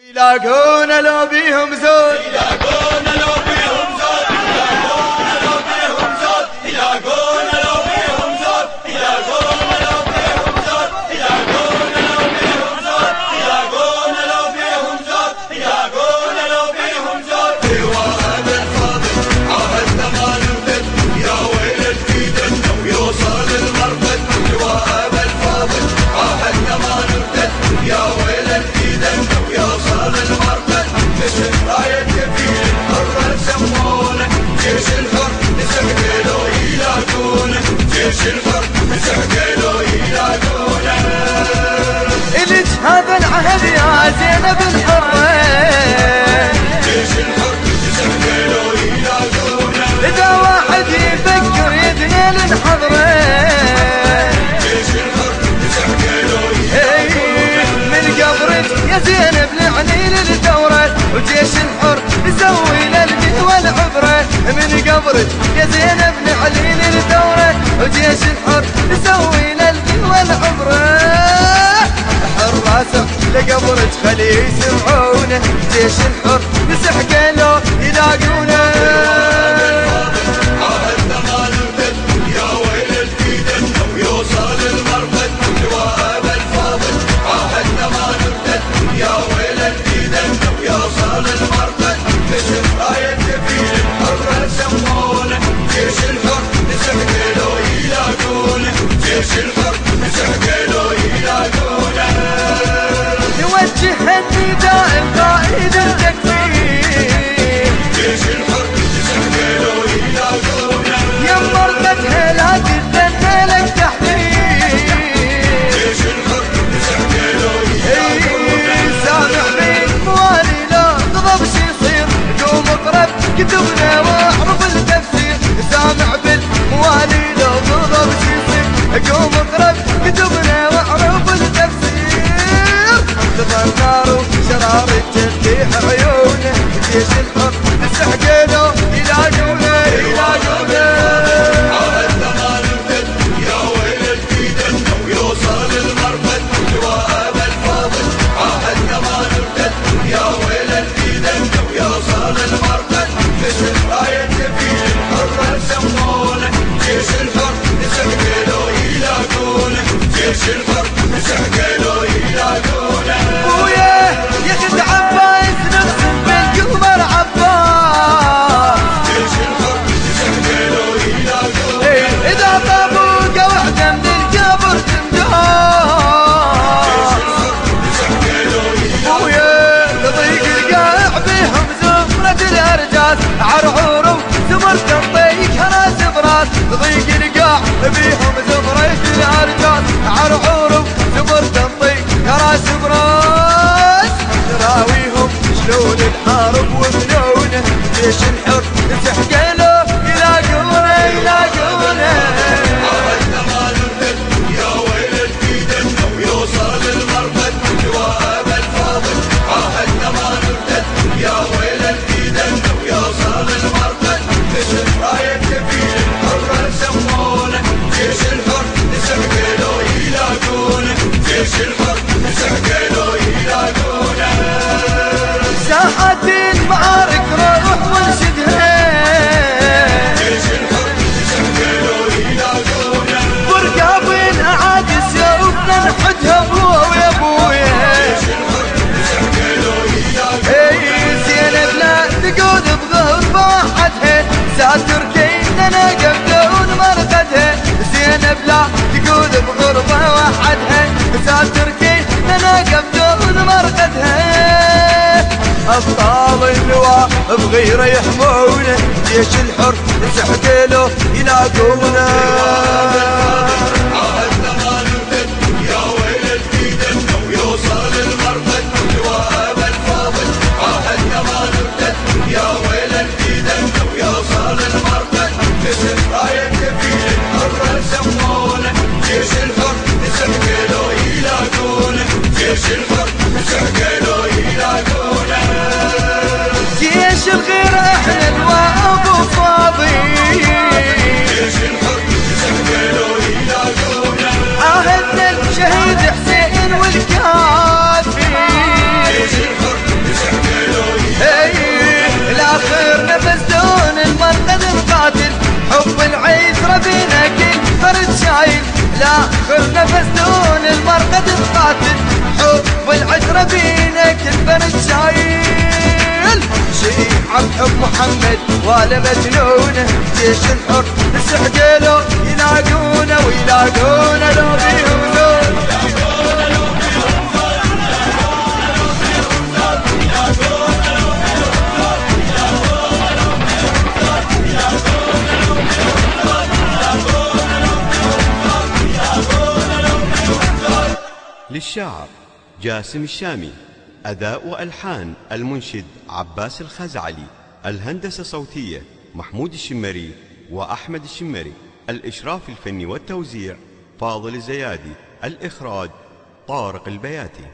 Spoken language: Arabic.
يلاقون لو بيهم زود، يلاقون لو بيهم زود، يلاقون لو بيهم زود، يلاقون لو بيهم زود، يلاقون لو بيهم زود، يلاقون لو بيهم زود، يلاقون لو بيهم زود، يلاقون لو بيهم زود. لواء بالفاضل عهدنا ما نبدل، يا ويل في دنا ويوصل المرقد. لواء بالفاضل عهدنا ما نبدل، يا ويل في دنا ويوصل المرقد. جيش راية كفيل الحر سمونه، جيش الحر نسحقلو يلاقونه، جيش الحر نسحقلو يلاقونه. إلك هذا العهد يا زينب الحرين، جيش الحر نسحقلو يلاقونه. إذا واحد يفكر يدني للحضرين، جيش الحر نسحقلو يلاقونه. من قبرك يا زينب لعني للثورة، وجيش الحر يسوي للبيت والعبرة. من قبرك يا زينب لعني للثورة، وجيش الحر يسوي للبيت والعبرة. حراسه لقبرك خلي يسمعونه، جيش الحر يسحقلو يلاقونه. عهدنا ما نبدل، يا ويل في دنا ويوصل المرقد. لواء بالفاضل عهدنا ما نبدل، يا ويل في دنا ويوصل المرقد. جيش راية كفيل الحر سمونه، جيش الحر نسحقلو يلاقونه، جيش الحر نسحقلو يلاقونه. نوجه النداء القائد التكفير، جيش الحر نسحقلو يلاقونه. يا مرقدها لا تستنى لك تحذير. جيش الحر نسحقلو يلاقونه. سامع بين موالي لا غضب شي يصير، قوم اقرب كتبنا واعرف التفسير. سامع بالموالي لا غضب شي يصير، قوم اقرب كتبنا واعرف التفسير. تظل النار وشرار تفتح عيونه، جيش الحر نسحقلو يلاقونه يلاقونه. عهدنا ما نبدل، يا ويل في دنا ويوصل المرقد. لواء بالفاضل عهدنا ما نبدل، يا ويل في دنا ويوصل المرقد. جيش راية كفيل الحر سمونه، جيش الحر نسحقلو يلاقونه، جيش الحر نسحقلو يلاقونه. ابويا يا خد عباس نفس بالقلب العباس، جيش الحر نسحقلو يلاقونه. اذا طابوقه وحده من القبر تنداس. ابويا تضيق القاع بهم زمرة الارجاس، عرعور وزمرة الطيق راس براس. تضيق القاع بهم زمرة الارجاس، عرعور وزمرة الطيق راس براس. نراويهم شلون الحارب ومنونه، جيش الحر نسحقلو يلاقونه يلاقونه. عهدنا ما نبدل، يا ويل في دنا ويوصل المرقد. لواء بالفاضل عهدنا ما نبدل، يا ويل في دنا ويوصل المرقد. جيش راية كفيل الحر سمونه، جيش الحر نسحقلو يلاقونه، جيش الحر نسحقلو يلاقونه. ساحة المعارك روح وانشدها، جيش الحر نسحقلو يلاقونه. ورقاب الاعادي سيوفنا نحدها ابويا ويا ابويا. جيش الحر نسحقلو يلاقونه. اي زينب لا تقود بظهر باحتها، ساتر كيننا قبلون مرقدها. زينب لا تقود بغربة وحدها، ساتر كيننا قبلون مرقدها. أبطال اللواء بغيره يحمونه، جيش الحر نسحقلو يلاقونه. عهدنا ما نبدل، يا ويل في دنا ويوصل المرقد. لواء بالفاضل عهدنا ما نبدل، يا ويل في دنا ويوصل المرقد. جيش راية كفيل الحر سمونه، جيش الحر نسحقلو يلاقونه، جيش الحر نسحقلو يلاقونه. جيش الغيرة حلوة أبو فاضي، جيش الحر نسحقلو يلاقونه. بن الشايل شيعة بحب محمد ولا مجنونه جيش الحر سحقلوا يلاقونه ويلاقونه لو بيهم ذول للشاعر جاسم الشامي، أداء وألحان المنشد عباس الخزعلي، الهندسة صوتية محمود الشمري وأحمد الشمري، الإشراف الفني والتوزيع فاضل الزيادي، الإخراج طارق البياتي.